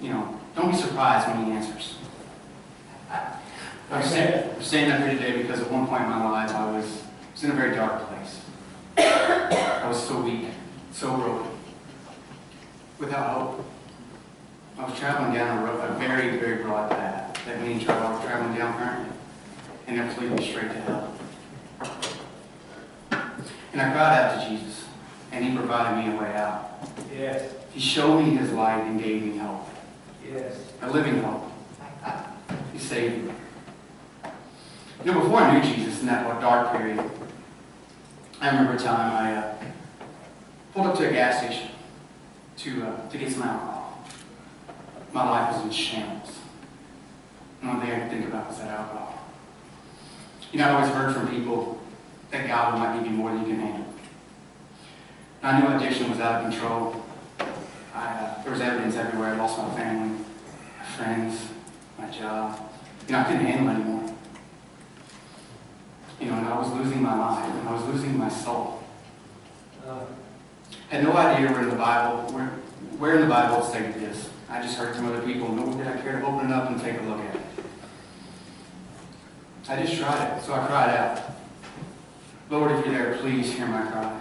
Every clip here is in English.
don't be surprised when he answers. I'm standing up here today because at one point in my life I was in a very dark place. I was so weak, so broken, without hope. I was traveling down a very, very broad path that many are traveling down currently, and it was leading me straight to hell. And I cried out to Jesus, and he provided me a way out. Yes. He showed me his light and gave me hope. Yes. A living hope. He saved me. Before I knew Jesus in that dark period, I remember a time I pulled up to a gas station to get some alcohol. My life was in shambles. The only thing I could think about was that alcohol. I always heard from people that God might give you more than you can handle. And I knew addiction was out of control. There was evidence everywhere. I lost my family, my friends, my job. I couldn't handle it anymore. And I was losing my mind, and I was losing my soul. Had no idea where in the Bible it stated this. I just heard from other people, nor did I care to open it up and take a look at it. I just tried it, so I cried out. Lord, if you're there, please hear my cry.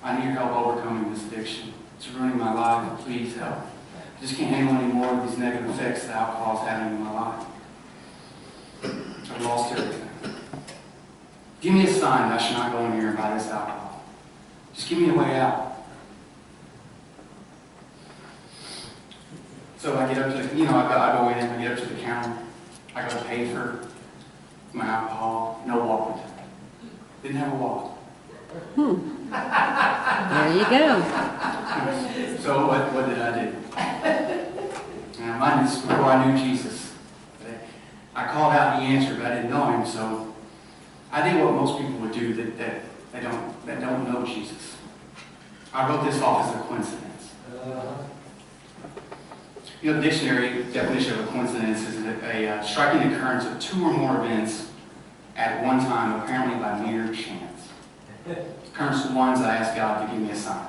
I need your help overcoming this addiction. It's ruining my life, and please help. I just can't handle any more of these negative effects that alcohol is having in my life. I've lost everything. Give me a sign that I should not go in here and buy this alcohol. Just give me a way out. So I get up to I go in, I get up to the counter. I go to pay for my alcohol. No wallet. Didn't have a wallet. There you go. So what did I do? And I minded this before I knew Jesus. I called out and he answered, but I didn't know him, so I did what most people would do that don't know Jesus. I wrote this off as a coincidence. The dictionary definition of a coincidence is a striking occurrence of two or more events at one time, apparently by mere chance. Occurrence one is I asked God to give me a sign.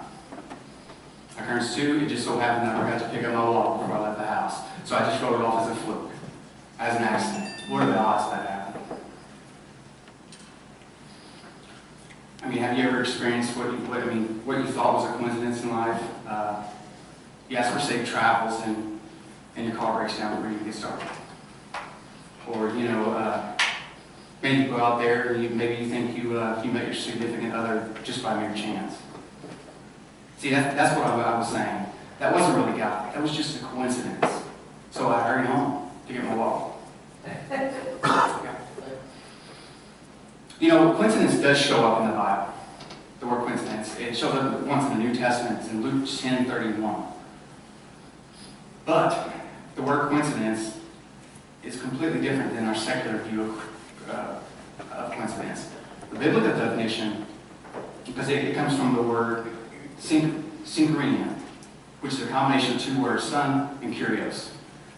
Occurrence two, it just so happened that I forgot to pick up my wallet before I left the house. So I just wrote it off as a fluke, as an accident. What are the odds that happened? Have you ever experienced what you thought was a coincidence in life? You ask for safe travels and your car breaks down before you get started. Or, maybe you go out there and maybe you think you met your significant other just by mere chance. See, that's what I was saying. That wasn't really God. That was just a coincidence. So I hurried home to get my wallet. Coincidence does show up in the Bible. The word coincidence. It shows up once in the New Testament. It's in Luke 10:31. But the word coincidence is completely different than our secular view of coincidence. The biblical definition, because it comes from the word synchronia, which is a combination of two words, son and kurios.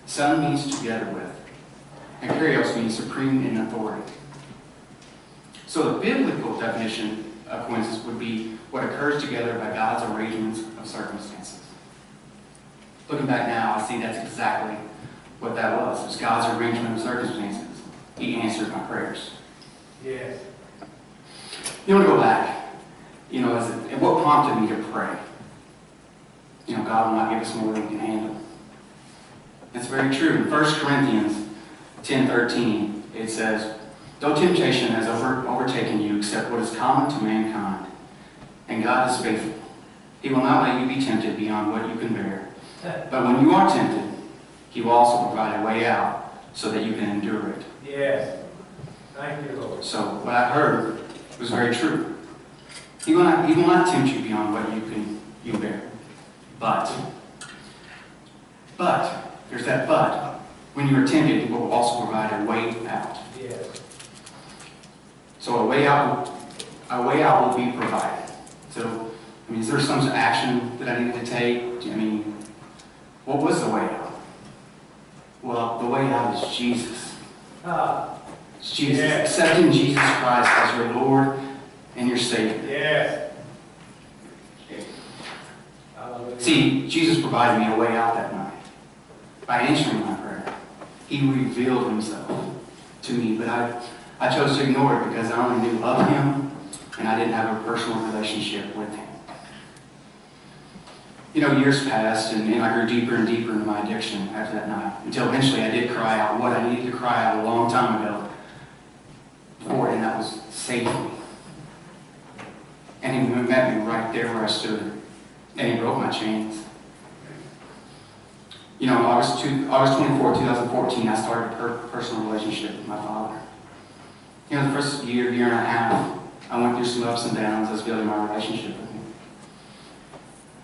Son means together with, and kurios means supreme in authority. So the biblical definition of coincidence would be what occurs together by God's arrangements of circumstances. Looking back now, I see that's exactly what that was. It was God's arrangement of circumstances. He answered my prayers. Yes. You want to go back, what prompted me to pray? God will not give us more than we can handle. That's very true. In 1 Corinthians 10:13, it says, "No temptation has overtaken you except what is common to mankind. And God is faithful. He will not let you be tempted beyond what you can bear. But when you are tempted, He will also provide a way out so that you can endure it." Yes. Thank you, Lord. So what I heard was very true. He will not tempt you beyond what you can bear. But, there's that but. When you are tempted, He will also provide a way out. Yes. So a way out will be provided. So, is there some action that I need to take? What was the way out? Well, the way out is Jesus. It's Jesus. Yes. Accepting Jesus Christ as your Lord and your Savior. Yes. See, Jesus provided me a way out that night. by answering my prayer. He revealed himself to me, but I chose to ignore it because I only knew of him and I didn't have a personal relationship with him. You know, years passed and I grew deeper and deeper into my addiction after that night, until eventually I did cry out what I needed to cry out a long time ago for, and that was save me. And he met me right there where I stood, and he broke my chains. You know, August 24, 2014, I started a personal relationship with my father. You know, the first year and a half, I went through some ups and downs as building my relationship with him.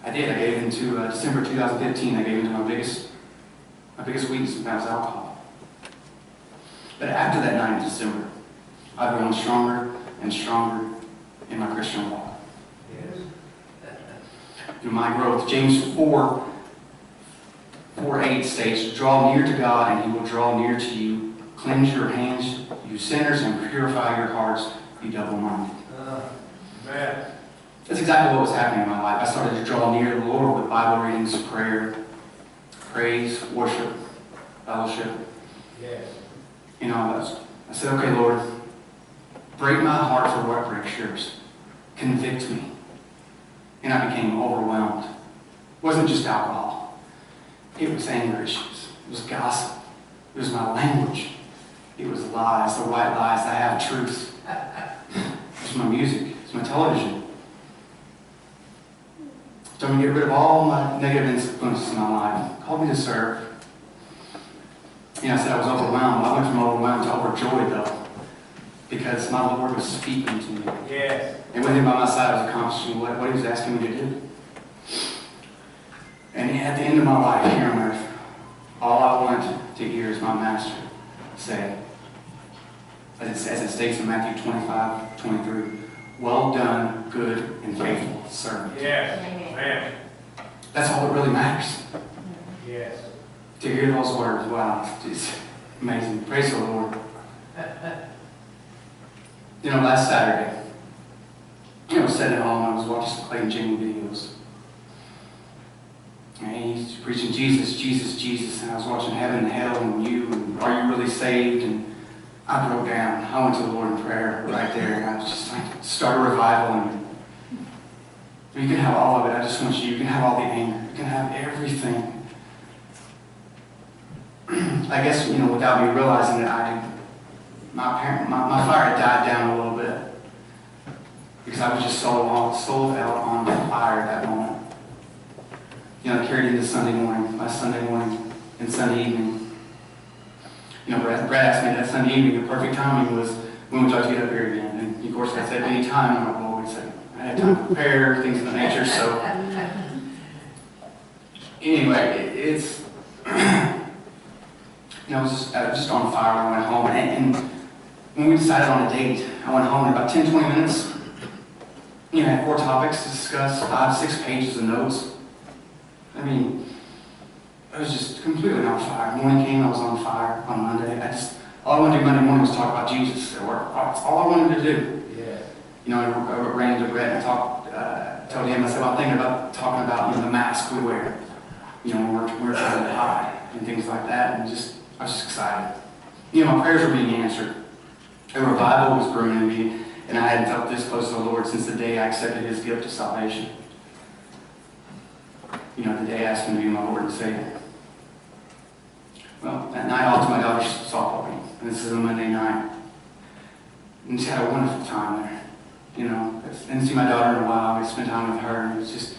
I did. I gave into December 2015. I gave into my biggest weakness, and that was alcohol. But after that night in December, I've grown stronger and stronger in my Christian walk. Yes. Through my growth, James 4:8 states, "Draw near to God, and He will draw near to you. Cleanse your hands, you sinners, and purify your hearts, you double-minded." Man. That's exactly what was happening in my life. I started to draw near to the Lord with Bible readings, prayer, praise, worship, fellowship. Yes. You know, I said, "Okay, Lord, break my heart for what breaks yours. Convict me." And I became overwhelmed. It wasn't just alcohol. It was anger issues. It was gossip. It was my language. It was lies, the white lies, the half-truths. It was my music. It was my television. So I'm going to get rid of all my negative influences in my life. Called me to serve. You know, I said I was overwhelmed. I went from overwhelmed to overjoyed, though, because my Lord was speaking to me. Yes. And with him by my side, I was accomplishing what he was asking me to do. And at the end of my life here on earth, all I want to hear is my Master say, as it states in Matthew 25:23, "Well done, good and faithful servant." Yes. Man. That's all that really matters. Yes. To hear those words, wow, it's amazing. Praise the Lord. You know, last Saturday, I was sitting at home and I was watching some Clayton Jamie videos. And he's preaching Jesus, Jesus, Jesus. And I was watching Heaven and Hell and You and Are You Really Saved? And I broke down. I went to the Lord in prayer right there. And I was just like, start a revival. And you can have all of it. I just want you can have all the anger. You can have everything. I guess, you know, without me realizing that my fire had died down a little bit. Because I was just sold out on fire at that moment. You know, I carried into Sunday morning, last Sunday morning and Sunday evening. You know, Brad asked me that Sunday evening, the perfect timing was, when would you like to get up here again? And of course I said, any time. And I'm like, well, I had time to prepare, things of that nature. So, anyway, it's, you know, I was just on fire when I went home. And when we decided on a date, I went home in about 10, 20 minutes. You know, I had 4 topics to discuss, 5, 6 pages of notes. I mean, I was just completely on fire. Morning came, I was on fire on Monday. All I wanted to do Monday morning was talk about Jesus at work. That's all I wanted to do. Yeah. You know, I ran into Brett and I told him, I said, well, I'm thinking about talking about, you know, the mask we wear. You know, when we're trying to hide and things like that. And I was just excited. You know, my prayers were being answered. A revival was brewing in me. And I hadn't felt this close to the Lord since the day I accepted His gift of salvation. You know, the day I asked Him to be my Lord and Savior. Well, that night off to my daughter's softball game. And this is a Monday night. And just had a wonderful time there. You know, I didn't see my daughter in a while. I spent time with her. And it was just,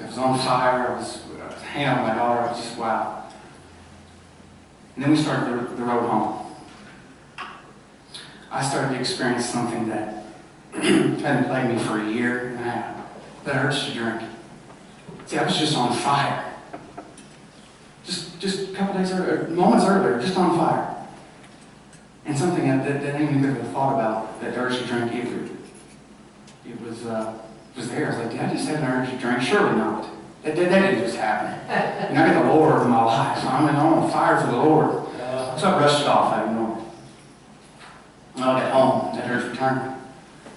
I was on fire. I was hanging out with my daughter. I was just, wow. And then we started the road home. I started to experience something that hadn't plagued me for a year and a half, that urge to drink. See, I was just on fire. Just a couple days earlier, moments earlier, just on fire. And something that I didn't even have thought about, that urge to drink, it was there. I was like, did I just have an urge to drink? Surely not. That didn't just happen. You know, I got the Lord in my life. So I'm on fire for the Lord. So I brushed it off. I ignored it. When I got home, that urge returned.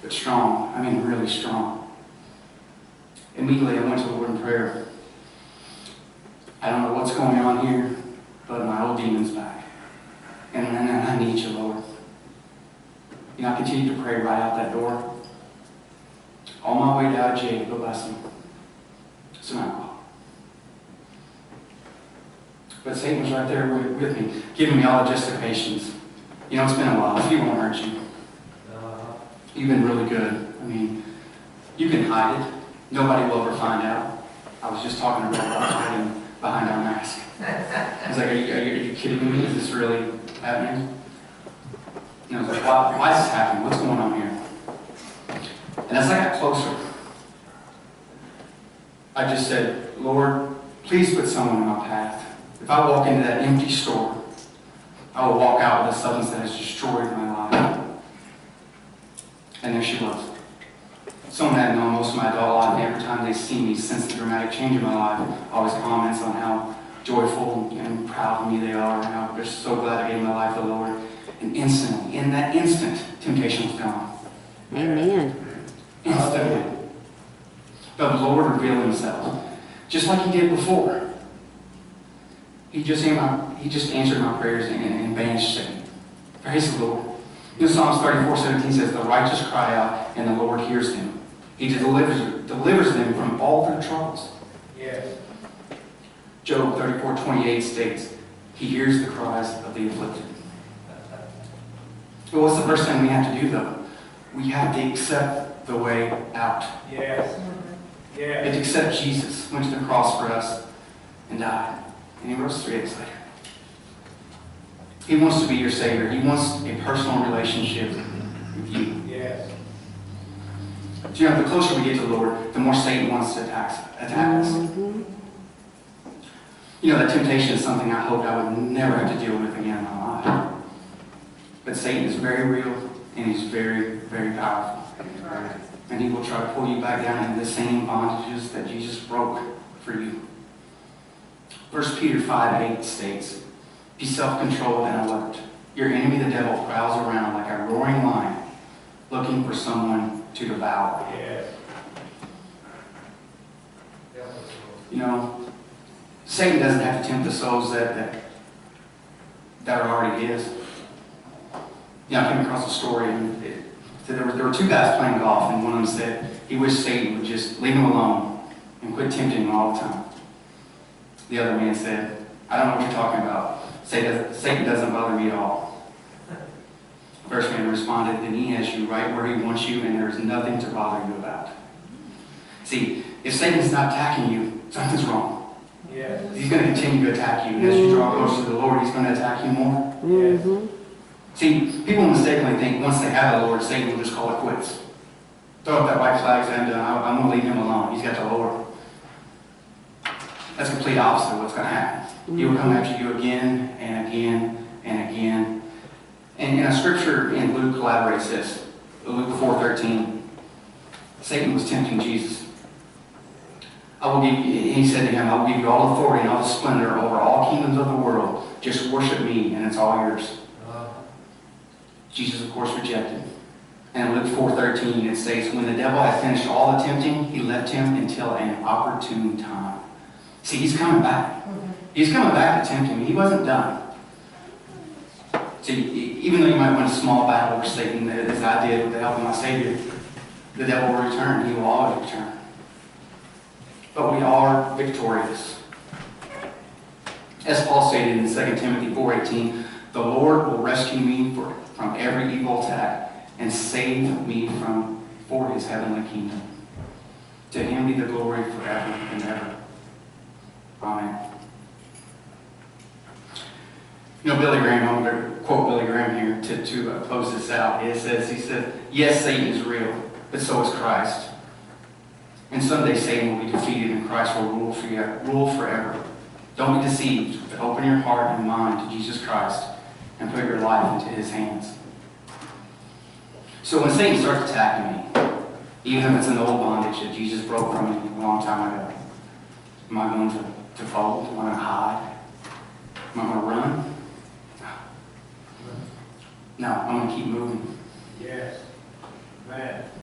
But strong. I mean, really strong. Immediately, I went to the Lord in prayer. I don't know what's going on here. but my old demon's back. And I need you, Lord. You know, I continued to pray right out that door. On my way out of jail, go bless me. It's an outlaw. But Satan was right there with me, giving me all the justifications. You know, it's been a while. He won't hurt you. You've been really good. I mean, you can hide it. Nobody will ever find out. I was just talking about hiding behind our mask. I was like, are you kidding me? Is this really happening? And I was like, why is this happening? What's going on here? And as I got closer, I just said, Lord, please put someone in my path. If I walk into that empty store, I will walk out with a substance that has destroyed my life. And there she was. Someone that I've known most of my adult life, and every time they see me since the dramatic change in my life, always comments on how joyful and proud of me they are, and how they're so glad I gave my life to the Lord. And instantly, in that instant, temptation was gone. Amen. Instantly. The Lord revealed himself. Just like he did before. He just answered my prayers and banished Satan. Praise the Lord. You know, Psalms 34:17 says, the righteous cry out, and the Lord hears them. He delivers them from all their troubles. Yes. Job 34:28 states, he hears the cries of the afflicted. But what's the first thing we have to do, though? We have to accept the way out. Yes. We have to accept Jesus, went to the cross for us, and died. And he rose 3 days later. He wants to be your Savior. He wants a personal relationship with you. Yes. So, you know, the closer we get to the Lord, the more Satan wants to attack us. Mm-hmm. You know, that temptation is something I hoped I would never have to deal with again in my life. But Satan is very real, and he's very, very powerful. And he will try to pull you back down into the same bondages that Jesus broke for you. 1 Peter 5:8 states, be self-controlled and alert. Your enemy, the devil, prowls around like a roaring lion, looking for someone to devour. Yes. You know, Satan doesn't have to tempt the souls that are already his. You know, I came across a story, and there were 2 guys playing golf, and one of them said he wished Satan would just leave him alone and quit tempting him all the time. The other man said, I don't know what you're talking about. Satan doesn't bother me at all. The first man responded, then he has you right where he wants you, and there is nothing to bother you about. See, if Satan's not attacking you, something's wrong. Yes. He's going to continue to attack you. And as you draw closer to the Lord, he's going to attack you more. Mm-hmm. See, people mistakenly think once they have the Lord, Satan will just call it quits. Throw up that white flag, say, I'm going to leave him alone. He's got the Lord. That's the complete opposite of what's going to happen. He will come after you again and again and again. And in a scripture in Luke elaborates this. Luke 4:13. Satan was tempting Jesus. He said to him, I will give you all authority and all the splendor over all kingdoms of the world. Just worship me and it's all yours. Jesus, of course, rejected. And in Luke 4:13 it states, when the devil had finished all the tempting, he left him until an opportune time. See, he's coming back. He's coming back to tempt him. He wasn't done. See, even though you might win a small battle over Satan, as I did with the help of my Savior, the devil will return. He will always return. But we are victorious. As Paul stated in 2 Timothy 4:18, the Lord will rescue me from every evil attack and save me for his heavenly kingdom. To him be the glory forever and ever. Amen. You know, Billy Graham, I'm going to quote Billy Graham here to close this out. He said, yes, Satan is real, but so is Christ. And someday Satan will be defeated and Christ will rule forever. Don't be deceived, but open your heart and mind to Jesus Christ and put your life into his hands. So when Satan starts attacking me, even if it's an old bondage that Jesus broke from me a long time ago, am I going to fold? Am I going to hide? Am I going to run? No, I'm going to keep moving. Yes. Man.